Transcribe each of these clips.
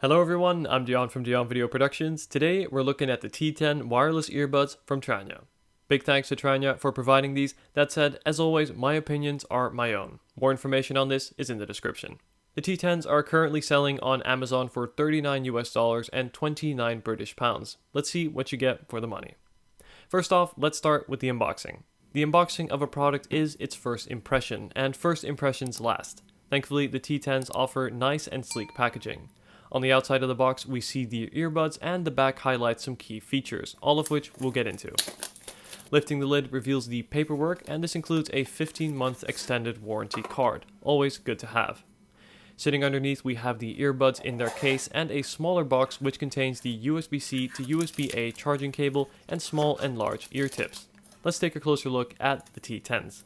Hello everyone, I'm Dion from DionVideoProductions. Today we're looking at the T10 wireless earbuds from Tranya. Big thanks to Tranya for providing these. That said, as always, my opinions are my own. More information on this is in the description. The T10s are currently selling on Amazon for $39 and 29 British pounds. Let's see what you get for the money. First off, let's start with the unboxing. The unboxing of a product is its first impression, and first impressions last. Thankfully, the T10s offer nice and sleek packaging. On the outside of the box, we see the earbuds, and the back highlights some key features, all of which we'll get into. Lifting the lid reveals the paperwork, and this includes a 15-month extended warranty card, always good to have. Sitting underneath, we have the earbuds in their case and a smaller box which contains the USB-C to USB-A charging cable and small and large ear tips. Let's take a closer look at the T10s.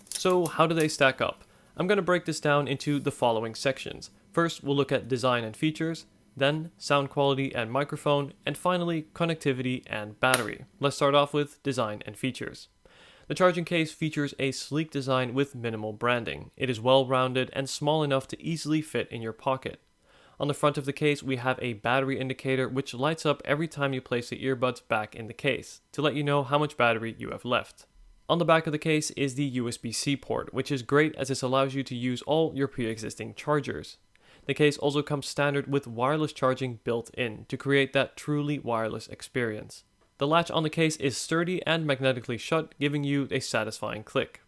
So how do they stack up? I'm going to break this down into the following sections. First, we'll look at design and features, then sound quality and microphone, and finally connectivity and battery. Let's start off with design and features. The charging case features a sleek design with minimal branding. It is well-rounded and small enough to easily fit in your pocket. On the front of the case, we have a battery indicator which lights up every time you place the earbuds back in the case, to let you know how much battery you have left. On the back of the case is the USB-C port, which is great as this allows you to use all your pre-existing chargers. The case also comes standard with wireless charging built in to create that truly wireless experience. The latch on the case is sturdy and magnetically shut, giving you a satisfying click.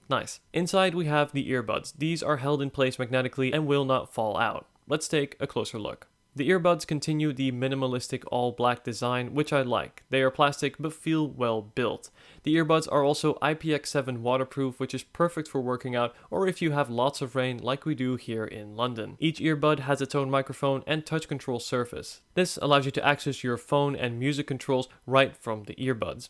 Nice. Inside we have the earbuds. These are held in place magnetically and will not fall out. Let's take a closer look. The earbuds continue the minimalistic all-black design, which I like. They are plastic but feel well built. The earbuds are also IPX7 waterproof, which is perfect for working out or if you have lots of rain like we do here in London. Each earbud has its own microphone and touch control surface. This allows you to access your phone and music controls right from the earbuds.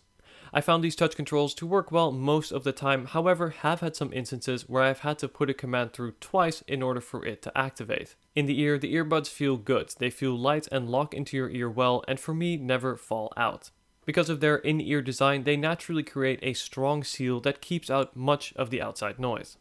I found these touch controls to work well most of the time, however have had some instances where I've had to put a command through twice in order for it to activate. In the earbuds feel good, they feel light and lock into your ear well, and for me never fall out. Because of their in-ear design, they naturally create a strong seal that keeps out much of the outside noise.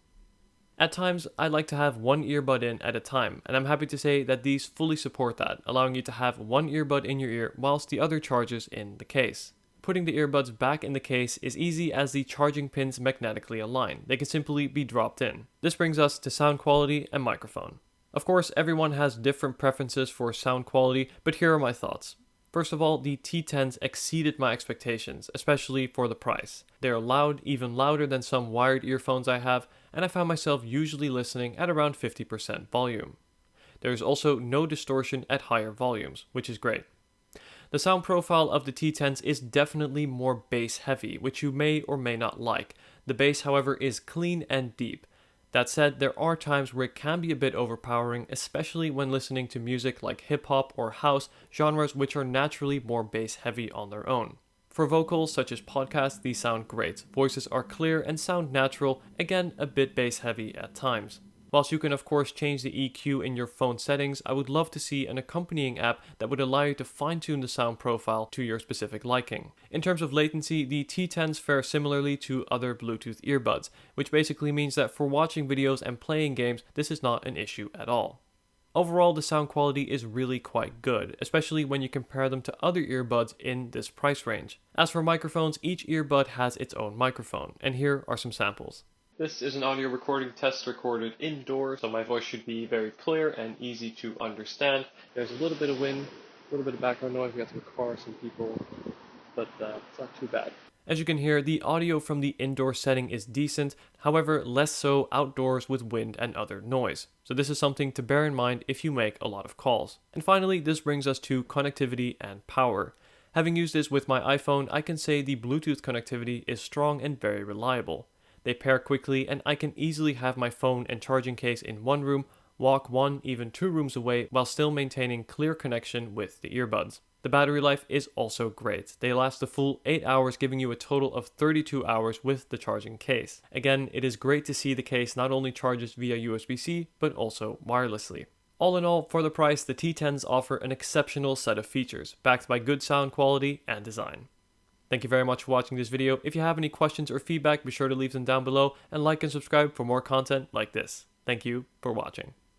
At times, I like to have one earbud in at a time, and I'm happy to say that these fully support that, allowing you to have one earbud in your ear whilst the other charges in the case. Putting the earbuds back in the case is easy as the charging pins magnetically align. They can simply be dropped in. This brings us to sound quality and microphone. Of course, everyone has different preferences for sound quality, but here are my thoughts. First of all, the T10s exceeded my expectations, especially for the price. They are loud, even louder than some wired earphones I have, and I found myself usually listening at around 50% volume. There is also no distortion at higher volumes, which is great. The sound profile of the T10s is definitely more bass heavy, which you may or may not like. The bass, however, is clean and deep. That said, there are times where it can be a bit overpowering, especially when listening to music like hip-hop or house, genres which are naturally more bass heavy on their own. For vocals such as podcasts, these sound great. Voices are clear and sound natural, again a bit bass heavy at times. Whilst you can of course change the EQ in your phone settings, I would love to see an accompanying app that would allow you to fine-tune the sound profile to your specific liking. In terms of latency, the T10s fare similarly to other Bluetooth earbuds, which basically means that for watching videos and playing games, this is not an issue at all. Overall, the sound quality is really quite good, especially when you compare them to other earbuds in this price range. As for microphones, each earbud has its own microphone, and here are some samples. This is an audio recording test recorded indoors, so my voice should be very clear and easy to understand. There's a little bit of wind, a little bit of background noise, we got some cars, some people, but it's not too bad. As you can hear, the audio from the indoor setting is decent, however less so outdoors with wind and other noise. So this is something to bear in mind if you make a lot of calls. And finally, this brings us to connectivity and power. Having used this with my iPhone, I can say the Bluetooth connectivity is strong and very reliable. They pair quickly, and I can easily have my phone and charging case in one room, walk 1, even 2 rooms away while still maintaining clear connection with the earbuds. The battery life is also great. They last a full 8 hours, giving you a total of 32 hours with the charging case. Again, it is great to see the case not only charges via USB-C, but also wirelessly. All in all, for the price, the T10s offer an exceptional set of features, backed by good sound quality and design. Thank you very much for watching this video. If you have any questions or feedback, be sure to leave them down below and like and subscribe for more content like this. Thank you for watching.